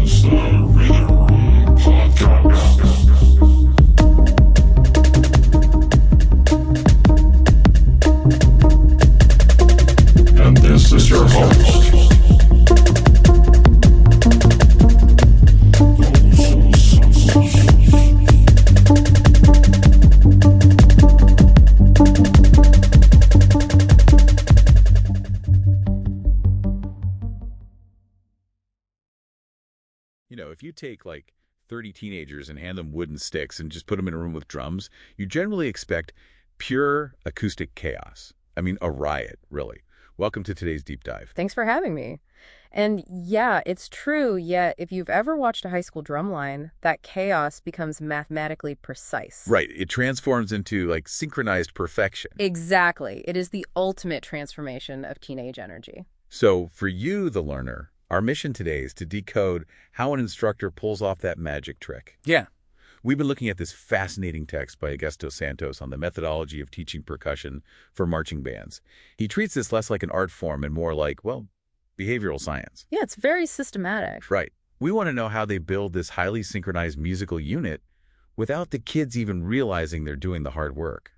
And this is your host. You know, if you take like 30 teenagers and hand them wooden sticks and just put them in a room with drums, you generally expect pure acoustic chaos. I mean, a riot, really. Welcome to today's deep dive. Thanks for having me. And yeah, it's true, yet if you've ever watched a high school drumline, that chaos becomes mathematically precise. Right. It transforms into like synchronized perfection. Exactly. It is the ultimate transformation of teenage energy. So for you, the learner, our mission today is to decode how an instructor pulls off that magic trick. Yeah. We've been looking at this fascinating text by Augusto Santos on the methodology of teaching percussion for marching bands. He treats this less like an art form and more like, well, behavioral science. Yeah, it's very systematic. Right. We want to know how they build this highly synchronized musical unit without the kids even realizing they're doing the hard work.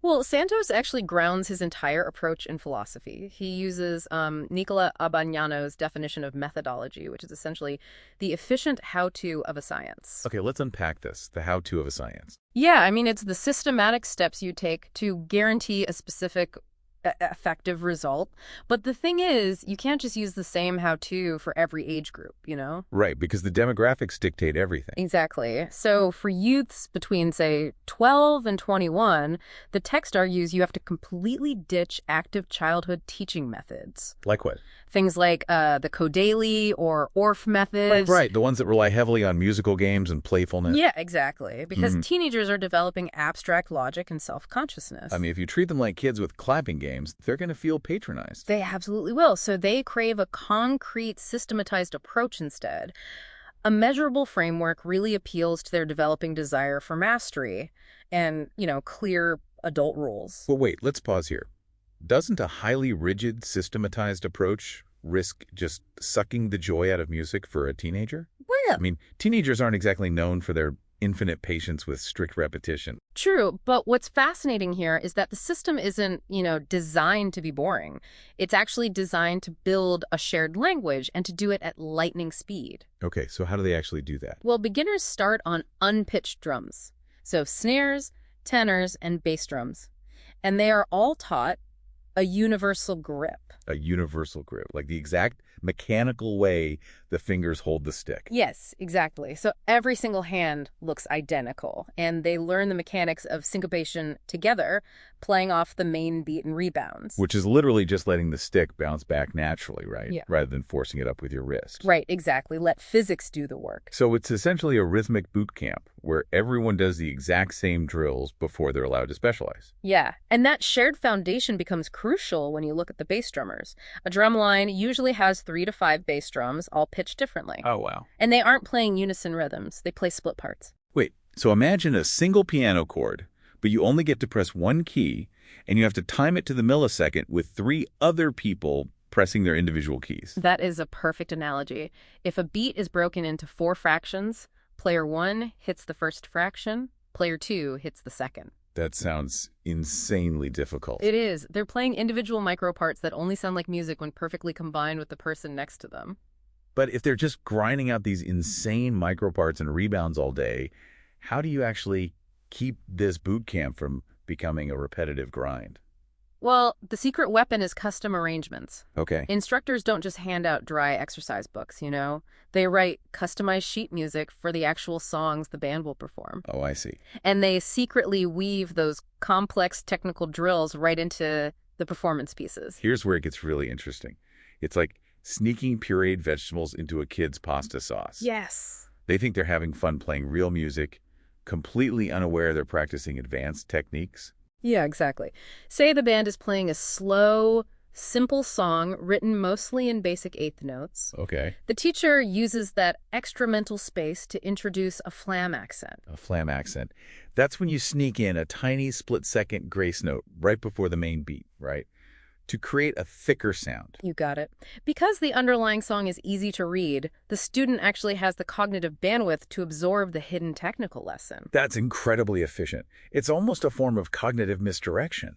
Well, Santos actually grounds his entire approach in philosophy. He uses Nicola Abbagnano's definition of methodology, which is essentially the efficient how-to of a science. Okay, let's unpack this, the how-to of a science. Yeah, I mean, it's the systematic steps you take to guarantee a specific effective result. But the thing is, you can't just use the same how-to for every age group, you know? Right, because the demographics dictate everything. Exactly. So for youths between, say, 12 and 21, the text argues you have to completely ditch active childhood teaching methods. Like what? Things like the Kodaly or ORF methods. Right, the ones that rely heavily on musical games and playfulness. Yeah, exactly. Because teenagers are developing abstract logic and self-consciousness. I mean, if you treat them like kids with clapping games, they're going to feel patronized. They absolutely will. So they crave a concrete, systematized approach instead. A measurable framework really appeals to their developing desire for mastery and, clear adult rules. Well, wait, let's pause here. Doesn't a highly rigid, systematized approach risk just sucking the joy out of music for a teenager? Well, I mean, teenagers aren't exactly known for their infinite patience with strict repetition. True, but what's fascinating here is that the system isn't, designed to be boring. It's actually designed to build a shared language and to do it at lightning speed. Okay, so how do they actually do that? Well, beginners start on unpitched drums. So snares, tenors, and bass drums. And they are all taught a universal grip. A universal grip, like the exact mechanical way the fingers hold the stick. Yes, exactly. So every single hand looks identical, and they learn the mechanics of syncopation together, playing off the main beat and rebounds. Which is literally just letting the stick bounce back naturally, right? Yeah. Rather than forcing it up with your wrist. Right, exactly. Let physics do the work. So it's essentially a rhythmic boot camp where everyone does the exact same drills before they're allowed to specialize. Yeah, and that shared foundation becomes crucial when you look at the bass drummers. A drum line usually has 3 to 5 bass drums, all pitched differently. Oh, wow. And they aren't playing unison rhythms. They play split parts. Wait, so imagine a single piano chord, but you only get to press one key, and you have to time it to the millisecond with 3 other people pressing their individual keys. That is a perfect analogy. If a beat is broken into 4 fractions, player 1 hits the first fraction, player 2 hits the second. That sounds insanely difficult. It is. They're playing individual micro parts that only sound like music when perfectly combined with the person next to them. But if they're just grinding out these insane micro parts and rebounds all day, how do you actually keep this boot camp from becoming a repetitive grind? Well, the secret weapon is custom arrangements. Okay. Instructors don't just hand out dry exercise books, They write customized sheet music for the actual songs the band will perform. Oh, I see. And they secretly weave those complex technical drills right into the performance pieces. Here's where it gets really interesting. It's like sneaking pureed vegetables into a kid's pasta sauce. Yes. They think they're having fun playing real music, completely unaware they're practicing advanced techniques. Yeah, exactly. Say the band is playing a slow, simple song written mostly in basic eighth notes. Okay. The teacher uses that extra mental space to introduce a flam accent. A flam accent. That's when you sneak in a tiny split-second grace note right before the main beat, right? to create a thicker sound. You got it. Because the underlying song is easy to read, the student actually has the cognitive bandwidth to absorb the hidden technical lesson. That's incredibly efficient. It's almost a form of cognitive misdirection.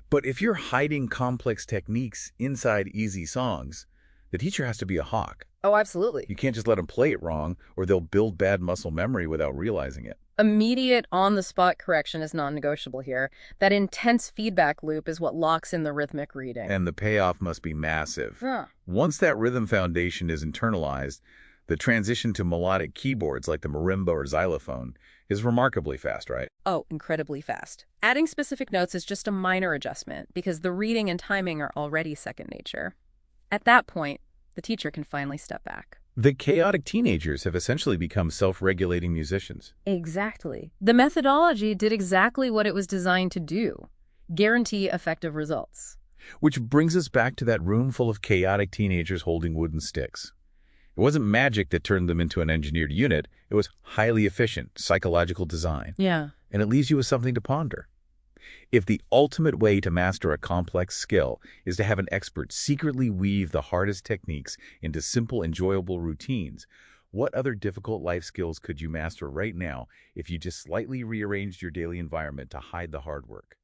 But if you're hiding complex techniques inside easy songs, the teacher has to be a hawk. Oh, absolutely. You can't just let them play it wrong, or they'll build bad muscle memory without realizing it. Immediate on-the-spot correction is non-negotiable here. That intense feedback loop is what locks in the rhythmic reading. And the payoff must be massive. Huh. Once that rhythm foundation is internalized, the transition to melodic keyboards like the marimba or xylophone is remarkably fast, right? Oh, incredibly fast. Adding specific notes is just a minor adjustment because the reading and timing are already second nature. At that point, the teacher can finally step back. The chaotic teenagers have essentially become self-regulating musicians. Exactly. The methodology did exactly what it was designed to do: guarantee effective results. Which brings us back to that room full of chaotic teenagers holding wooden sticks. It wasn't magic that turned them into an engineered unit. It was highly efficient psychological design. Yeah. And it leaves you with something to ponder. If the ultimate way to master a complex skill is to have an expert secretly weave the hardest techniques into simple, enjoyable routines, what other difficult life skills could you master right now if you just slightly rearranged your daily environment to hide the hard work?